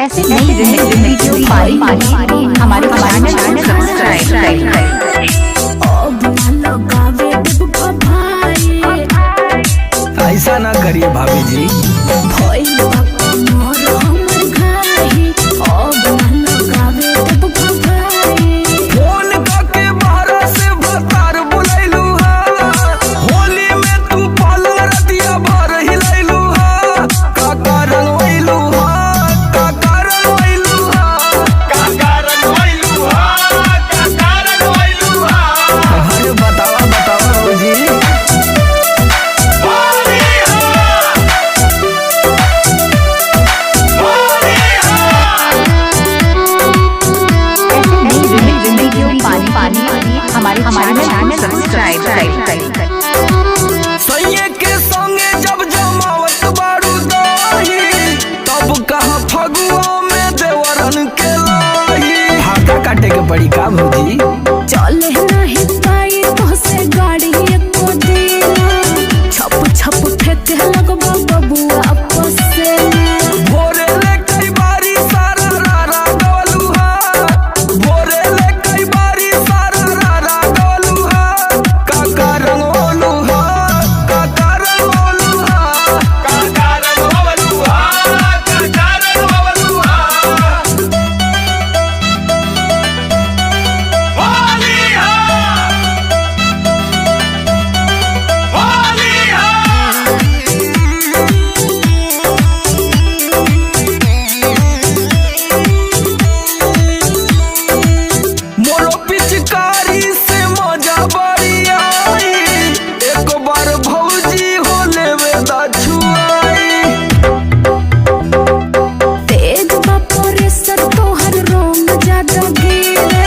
ऐसे नई वीडियो पारी हमारे चैनल को सब्सक्राइब करें। ऐसा ना करिए भाभी जी। फोन करके बाहर से भतार बुलैलू हा, होली में तू पालन रतिया भर हिलैलू हा, काका रंगवैलू हा, काका रंगवैलू हा, काका रंगवैलू हा, काका रंगवैलू हा। अरे बतावा बतावा भौजी। हमारे चैनल सब्सक्राइब करें। सैये के संगे जब जमावत बारू दाही, तब कहाँ फगुआ में देवरन के लाही। हाथा काटे के पड़ी का भौजी। चले नहीं पाई तो से गाड़ी एको दिना, छप छप फेंके लगबा बबुआ आपस से। भोरे ले कई बारी सारा रारा गवलू हा, भोरे ले कई बारी सारा रारा गवलू हा, काका रंगवलू हा, काका रंगवलू हा, काका रंगवलू हा, काका रंगवलू हा। होली हा, होली हा। मोरो पिचकारी से मजा बड़ी आई, एक बार भौजी हो लेवे दा छुआई। तेज बापोरे सर तोहर रोंग ज्यादा गिरे,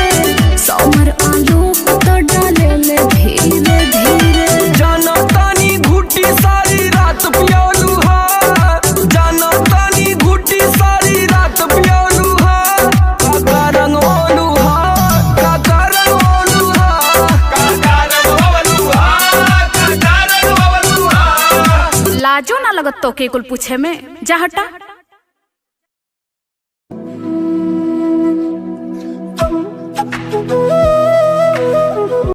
समर आलू तो डाले ले धीरे धीरे। जाना तानी घुटी सारी रात पियोलू हा, जाना तानी घुटी सारी रात पियोलू हा, काका रंगवलू हा, काका रंगवलू हा, काका रंगवलू हा, काका रंगवलू हा। लाजो ना लगत तो के कुल पूछे में, जा हटा।